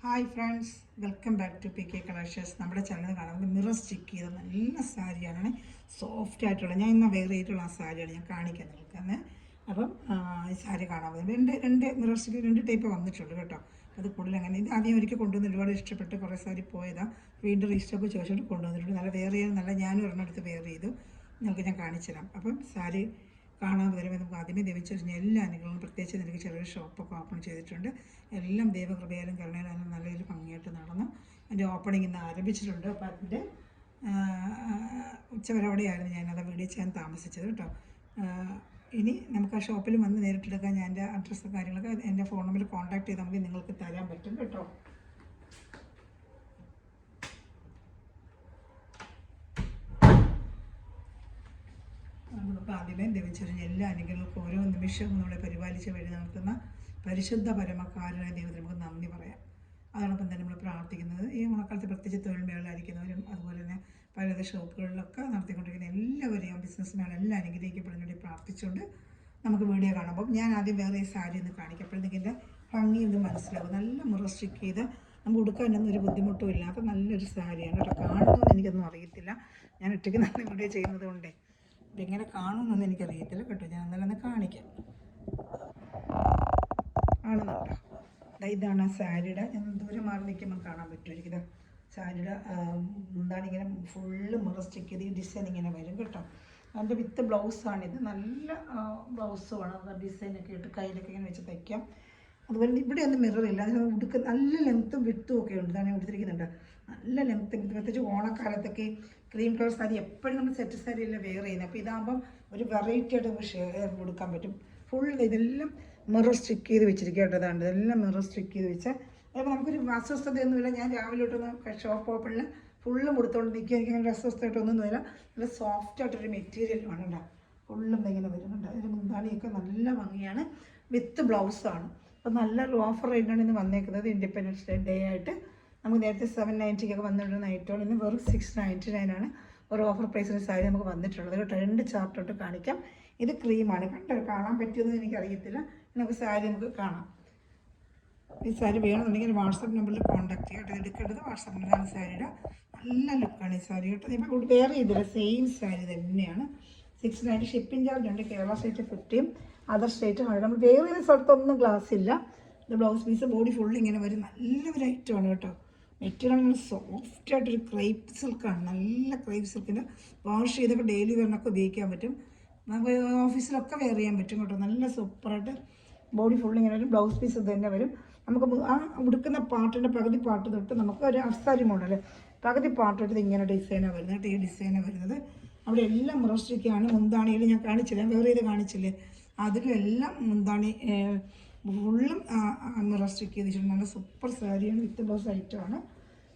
Hi friends, welcome back to PK collections. നമ്മുടെ channel കാണുന്നത് mirror stick ചെയ്ത നല്ല സാരിയാണ്, സോഫ്റ്റ് ആയിട്ടുള്ള. ഞാൻ ഇന്ന് വെയർ ചെയ്തിട്ടുള്ള ആ സാരിയാണ് ഞാൻ കാണിക്കാൻ നിൽക്കുന്നത്. അപ്പം ഈ സാരി കാണാൻ പോകുന്നത് രണ്ട് മിറർ സ്റ്റിക്ക് രണ്ട് ടൈപ്പ് വന്നിട്ടുണ്ട് കേട്ടോ. അത് കൂടുതൽ അങ്ങനെ ഇത് ആദ്യം ഒരിക്കൽ കൊണ്ടുവന്ന് ഒരുപാട് ഇഷ്ടപ്പെട്ട് കുറേ സാരി പോയതാണ്. വീണ്ടും റീസ്റ്റോക്ക് ചോദിച്ചിട്ട് കൊണ്ടുവന്നിട്ടുണ്ട്. നല്ല വെയർ ചെയ്യാൻ നല്ല ഞാനും ഒരെണ്ണെടുത്ത് വെയർ ചെയ്തു. നിങ്ങൾക്ക് ഞാൻ കാണിച്ചു തരാം. അപ്പം സാരി കാണാൻ വരുമ്പോൾ നമുക്ക് ആദ്യമേ ദൈവച്ചൊരിഞ്ഞ എല്ലാ അനുഗ്രഹങ്ങളും പ്രത്യേകിച്ച് എനിക്ക് ചെറിയൊരു ഷോപ്പൊക്കെ ഓപ്പൺ ചെയ്തിട്ടുണ്ട്. എല്ലാം ദൈവകൃപയാലും കരുണയിലും നല്ല രീതിയിൽ ഭംഗിയായിട്ട് നടന്നു. അതിൻ്റെ ഓപ്പണിംഗ് ഇന്ന് ആരംഭിച്ചിട്ടുണ്ട്. അപ്പോൾ അതിൻ്റെ ഉച്ചവരോടെയായിരുന്നു ഞാനത് വീഡിയോ ചെയ്യാൻ താമസിച്ചത് കേട്ടോ. ഇനി നമുക്ക് ആ ഷോപ്പിൽ വന്ന് നേരിട്ടെടുക്കാൻ ഞാൻ എൻ്റെ അഡ്രസ്സും കാര്യങ്ങളൊക്കെ എൻ്റെ ഫോൺ നമ്പറിൽ കോൺടാക്ട് ചെയ്താൽ മതി, നിങ്ങൾക്ക് തരാൻ പറ്റും കേട്ടോ. നമുക്ക് ആദ്യമേ ദൈവച്ചൊരിഞ്ഞ എല്ലാ അനുഗ്രഹങ്ങൾക്കും ഓരോ നിമിഷവും നമ്മളെ പരിപാലിച്ച് വഴി നടത്തുന്ന പരിശുദ്ധ പരമക്കാരനായ ദൈവത്തിന് നമുക്ക് നന്ദി പറയാം. അതോടൊപ്പം തന്നെ നമ്മൾ പ്രാർത്ഥിക്കുന്നത് ഈ ഓണക്കാലത്ത് പ്രത്യേകിച്ച് തൊഴിൽ മേളായിരിക്കുന്നവരും അതുപോലെ തന്നെ പലവിധ ഷോപ്പുകളിലൊക്കെ നടത്തിക്കൊണ്ടിരിക്കുന്ന എല്ലാവരെയും ബിസിനസ് മേള എല്ലാം അനുഗ്രഹിക്കപ്പെടുന്ന വേണ്ടി പ്രാർത്ഥിച്ചുകൊണ്ട് നമുക്ക് വീഡിയോ കാണുമ്പോൾ ഞാൻ ആദ്യം വേറെ ഈ സാരി ഒന്ന് കാണിക്കാം. അപ്പോഴത്തേക്ക് എൻ്റെ ഭംഗി ഒന്ന് മനസ്സിലാവും. നല്ല മുറ സ്റ്റിക്ക് ചെയ്ത് നമുക്ക് ഉടുക്കാനൊന്നും ഒരു ബുദ്ധിമുട്ടും ഇല്ലാത്ത നല്ലൊരു സാരിയാണ് കേട്ടോ. കാണുന്നതെന്ന് എനിക്കൊന്നും അറിയത്തില്ല, ഞാൻ ഒറ്റയ്ക്ക് നല്ല വീഡിയോ ചെയ്യുന്നത് കൊണ്ടേ ഇതെങ്ങനെ കാണുമെന്നൊന്നും എനിക്കറിയത്തില്ല കേട്ടോ. ഞാൻ എന്നാലും ഒന്ന് കാണിക്കാം. കാണുന്നുണ്ടോ? ഇതാണ് സാരിയുടെ, ഞാൻ ദൂരെ മാറി നിൽക്കുമ്പോൾ കാണാൻ പറ്റുമായിരിക്കും. സാരിയുടെ എന്താണ് ഇങ്ങനെ ഫുള്ള് മുറ സ്റ്റിക്ക് ചെയ്ത് ഈ ഡിസൈൻ ഇങ്ങനെ വരും കേട്ടോ. അതിൻ്റെ വിത്ത് ബ്ലൗസാണിത്. നല്ല ബ്ലൗസുമാണ്. ഡിസൈനൊക്കെ ഇട്ട് കയ്യിലൊക്കെ ഇങ്ങനെ വെച്ച് തയ്ക്കാം. അതുപോലെ ഇവിടെ ഒന്നും മിററില്ല. അതിന് ഉടുക്ക് നല്ല ലെങ്ത്തും വിത്തും ഒക്കെ ഉണ്ട്. ഇതാണ് എടുത്തിരിക്കുന്നുണ്ട്. നല്ല ലെങ്ത്തും വിത്തും, പ്രത്യേകിച്ച് ഓണക്കാലത്തൊക്കെ ക്രീം കളർ സാരി എപ്പോഴും നമ്മൾ സെറ്റ് സാരി എല്ലാം വെയർ ചെയ്യുന്നത്. അപ്പോൾ ഇതാകുമ്പം ഒരു വെറൈറ്റി ആയിട്ട് നമുക്ക് ഷെയർ കൊടുക്കാൻ പറ്റും. ഫുൾ ഇതെല്ലാം മിറർ സ്റ്റിക്ക് ചെയ്ത് വെച്ചിരിക്കുക കേട്ടോ. അതാണ് ഇതെല്ലാം മിറർ സ്റ്റിക്ക് ചെയ്ത് വെച്ചാൽ അപ്പോൾ നമുക്കൊരു അസ്വസ്ഥതയൊന്നുമില്ല. ഞാൻ രാവിലെ തൊട്ടൊന്ന് ഷോപ്പ് ഓപ്പണിൽ ഫുള്ളും കൊടുത്തോണ്ട് നിൽക്കുക. എനിക്ക് അങ്ങനെ അസ്വസ്ഥമായിട്ടൊന്നുമില്ല. നല്ല സോഫ്റ്റായിട്ടൊരു മെറ്റീരിയലുമാണ് കേട്ടോ. ഫുള്ളും ഇങ്ങനെ വരുന്നുണ്ട്. അതിന് മുന്താണിയൊക്കെ നല്ല ഭംഗിയാണ്. വിത്ത് ബ്ലൗസാണ്. അപ്പോൾ നല്ലൊരു ഓഫർ റേറ്റാണ് ഇന്ന് വന്നേക്കുന്നത്. ഇൻഡിപെൻഡൻസ് ഡേ ആയിട്ട് നമുക്ക് നേരത്തെ 790 വന്നിട്ടുള്ള നൈറ്റോൾ ഇന്ന് വെറും 699 ഒരു ഓഫർ പ്രൈസിന് സാരി നമുക്ക് വന്നിട്ടുള്ളത് കേട്ടോ. രണ്ട് ചാർട്ടോട്ട് കാണിക്കാം. ഇത് ക്രീമാണ്. കാണാൻ പറ്റുമെന്ന് എനിക്കറിയത്തില്ല. നമുക്ക് സാരി നമുക്ക് കാണാം. ഈ സാരി വേണമെന്നുണ്ടെങ്കിൽ വാട്സപ്പ് നമ്പറിൽ കോൺടാക്ട് ചെയ്യാം കേട്ടോ. എടുക്കേണ്ടത് വാട്സപ്പ് നമ്പറാണ്. സാരിയുടെ നല്ല ലുക്കാണ് ഈ സാരി കേട്ടോ. ഇപ്പോൾ വേറെ ചെയ്തില്ല, സെയിം സാരി തന്നെയാണ്. 690 ഷിപ്പിംഗ് ചാർജ് ഉണ്ട്. Kerala state 50, other state 100. നമ്മൾ വേറെ ചെയ്യുന്ന സ്ഥലത്തൊന്നും ഗ്ലാസ് ഇല്ല. ഇത് ബ്ലൗസ് പീസ് ബോഡി ഫുള്ള് ഇങ്ങനെ വരും. നല്ലൊരു ഐറ്റമാണ് കേട്ടോ. മെറ്റീരിയൽ സോഫ്റ്റായിട്ടൊരു ക്രേപ്പ് സിൽക്കാണ്. നല്ല ക്രേപ്പ് സിൽക്കിൻ്റെ വാഷ് ചെയ്തൊക്കെ ഡെയിലി വെയറിനൊക്കെ ഉപയോഗിക്കാൻ പറ്റും. നമുക്ക് ഓഫീസിലൊക്കെ വെയർ ചെയ്യാൻ പറ്റും കേട്ടോ. നല്ല സൂപ്പറായിട്ട് ബോഡി ഫുള്ള് ഇങ്ങനെ വരും. ബ്ലൗസ് പീസ് തന്നെ വരും. നമുക്ക് ആ ഉടുക്കുന്ന പാട്ടിൻ്റെ പകുതി പാട്ട് തൊട്ട് നമുക്ക് ഒരു അഫ്സാരി മോഡൽ പകുതി പാട്ട് തൊട്ട് ഇങ്ങനെ ഡിസൈനാണ് വരുന്നത് കേട്ടോ. ഈ ഡിസൈനാണ് വരുന്നത്. അവിടെ എല്ലാം മിറർ സ്റ്റിക്കാണ്. മുന്താണിയിൽ ഞാൻ കാണിച്ചില്ല, വേറെ ചെയ്ത് കാണിച്ചില്ലേ, അതിലും എല്ലാം മുന്താണി ഫുള്ളും മിറർ സ്റ്റിക്ക് ചെയ്ത് വെച്ചിട്ടുണ്ട്. നല്ല സൂപ്പർ സാരിയാണ്. വിത്ത് ബ്ലൗസ് ഐറ്റമാണ്.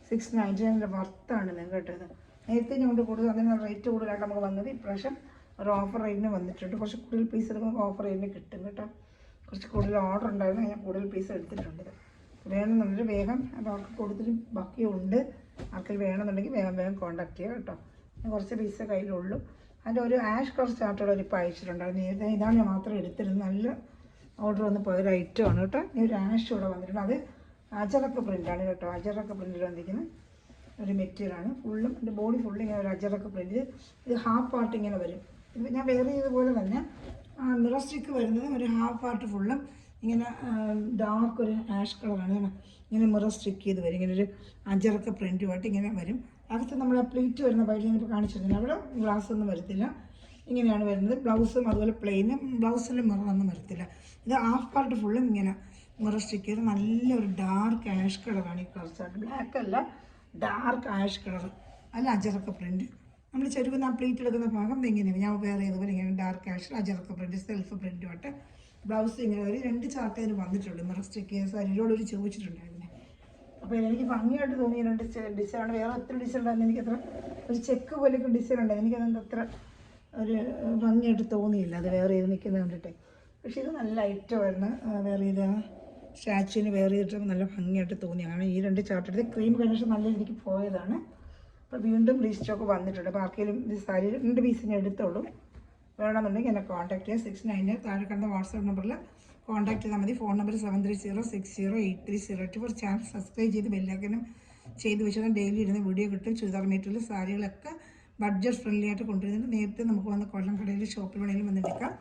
699 വർത്താണ് ഞാൻ കേട്ടത്. നേരത്തെ ഞാൻ കൊണ്ട് കൂടുതൽ അതിന് റേറ്റ് കൂടുതലായിട്ട് നമുക്ക് വന്നത്. ഇപ്രാവശ്യം ഒരു ഓഫർ റേറ്റിന് വന്നിട്ടുണ്ട്. കുറച്ച് കൂടുതൽ പീസ് എടുക്കുമ്പോൾ ഓഫർ റേറ്റിന് കിട്ടും കേട്ടോ. കുറച്ച് കൂടുതൽ ഓർഡർ ഉണ്ടായിരുന്നു, ഞാൻ കൂടുതൽ പീസ് എടുത്തിട്ടുണ്ട്. വേണമെന്നുണ്ടെങ്കിൽ വേഗം അവർക്ക് കൊടുത്തിട്ട് ബാക്കിയുണ്ട്. ആൾക്കാർ വേണമെന്നുണ്ടെങ്കിൽ വേഗം വേഗം കോൺടാക്ട് ചെയ്യുക കേട്ടോ. ഞാൻ കുറച്ച് പീസ് കയ്യിലുള്ളൂ. അതിൻ്റെ ഒരു ആഷ് കളർ ചാർട്ടുകൾ ഇപ്പോൾ അയച്ചിട്ടുണ്ടായിരുന്നു. നേരത്തെ ഇതാണ് ഞാൻ മാത്രം എടുത്തിരുന്നത്. നല്ല ഓർഡർ വന്ന് പോയൊരു ഐറ്റമാണ് കേട്ടോ. ഈ ഒരു ആഷ് ഇവിടെ വന്നിട്ടുണ്ട്. അത് അജറക്ക് പ്രിൻ്റാണ് കേട്ടോ. അജറക്ക് പ്രിൻ്റിൽ വന്നിരിക്കുന്ന ഒരു മെറ്റീരിയലാണ്. ഫുള്ളും എൻ്റെ ബോഡി ഫുള്ള് ഇങ്ങനെ ഒരു അജറക്ക് പ്രിൻ്റ്. ഇത് ഹാഫ് പാർട്ട് ഇങ്ങനെ വരും. ഇത് ഞാൻ വേറെ ചെയ്തതുപോലെ തന്നെ മിറർ സ്റ്റിക്ക് വരുന്നത് ഒരു ഹാഫ് പാർട്ട് ഫുള്ളും ഇങ്ങനെ ഡാർക്ക് ഒരു ആഷ് കളറാണ്. ഇങ്ങനെ മിറർ സ്റ്റിക്ക് ചെയ്ത് വരും. ഇങ്ങനെ ഒരു അജറക്ക പ്രിൻറ്റുമായിട്ട് ഇങ്ങനെ വരും. അകത്ത് നമ്മൾ പ്ലീറ്റ് വരുന്ന പൈസ ഞാനിപ്പോൾ കാണിച്ചിരുന്നില്ല. അവിടെ ഗ്ലാസ് ഒന്നും വരത്തില്ല. ഇങ്ങനെയാണ് വരുന്നത്. ബ്ലൗസും അതുപോലെ പ്ലെയിനും ബ്ലൗസിൽ മിററൊന്നും വരത്തില്ല. ഇത് ഹാഫ് പാർട്ട് ഫുള്ളും ഇങ്ങനെ മിറർ സ്റ്റിക്ക് ചെയ്ത് നല്ലൊരു ഡാർക്ക് ആഷ് കളറാണ്. ഈ കളർ ബ്ലാക്ക് അല്ല, ഡാർക്ക് ആഷ് കളർ. അല്ല അജറക്ക പ്രിൻറ്റ്. നമ്മൾ ചെരുക്കുന്ന ആ പ്ലീറ്റ് എടുക്കുന്ന ഭാഗം ഇങ്ങനെയാണ്. ഞാൻ വേറെ ചെയ്തപോലെ ഇങ്ങനെ ഡാർക്ക് ആഷ് അജറക്ക പ്രിൻറ്റ് സെൽഫ് പ്രിൻറ്റുമായിട്ട് ബ്ലൗസ് ഇങ്ങനെ ഒരു രണ്ട് ചാർട്ട് അതിന് വന്നിട്ടുണ്ട്. മിറർ സ്റ്റിക്ക് ചെയ്ത സാരിയോടൊരു ചോദിച്ചിട്ടുണ്ടായിരുന്നു. അപ്പോൾ എനിക്ക് ഭംഗിയായിട്ട് തോന്നി രണ്ട് ഡിസൈനാണ്. വേറെ ഒത്തിരി ഡിസൈൻ ഉണ്ടായിരുന്നു. എനിക്കത്ര ഒരു ചെക്ക് പോലെയൊക്കെ ഡിസൈൻ ഉണ്ടായിരുന്നു. എനിക്കതിൻ്റെ അത്ര ഒരു ഭംഗിയായിട്ട് തോന്നിയില്ല അത് വേറെ ചെയ്ത് നിൽക്കുന്നത് കണ്ടിട്ട്. പക്ഷേ ഇത് നല്ല ഐറ്റമായിരുന്നു. വേറെ ചെയ്ത സ്റ്റാച്ചുവിന് വേറെ ചെയ്തിട്ട് നല്ല ഭംഗിയായിട്ട് തോന്നി. അങ്ങനെ ഈ രണ്ട് ചാർട്ട് എടുത്ത് ക്രീം കണ്ടീഷൻ നല്ല രീതിക്ക് പോയതാണ്. അപ്പോൾ വീണ്ടും റീസ്റ്റോക്ക് വന്നിട്ടുണ്ട്. അപ്പോൾ ആർക്കെങ്കിലും ഇത് സാരി 2 പീസിനെ എടുത്തോളൂ. വേണമെന്നുണ്ടെങ്കിൽ എന്നെ കോൺടാക്ട് ചെയ്യുക. 690 താഴെ കണ്ട വാട്സാപ്പ് നമ്പറിൽ കോൺടാക്ട് ചെയ്താൽ മതി. Phone number 7306083024. ചാനൽ സബ്സ്ക്രൈബ് ചെയ്ത് ബെല്ലൈക്കനും ചെയ്ത് വെച്ചാൽ ഡെയിലി ഇടുന്ന വീഡിയോ കിട്ടും. ചുരിദാർ മെറ്റീരിയൽ സാരികളൊക്കെ ബഡ്ജറ്റ് ഫ്രണ്ട്ലി ആയിട്ട് കൊണ്ടുവരുന്നുണ്ട്. നേരത്തെ നമുക്ക് വന്ന് കൊല്ലം കടയിൽ ഷോപ്പിൽ വേണമെങ്കിലും വന്നെടുക്കാം.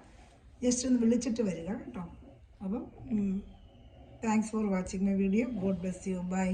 ജസ്റ്റ് ഒന്ന് വിളിച്ചിട്ട് വരിക കേട്ടോ. അപ്പം thanks for watching my video. God bless you. By.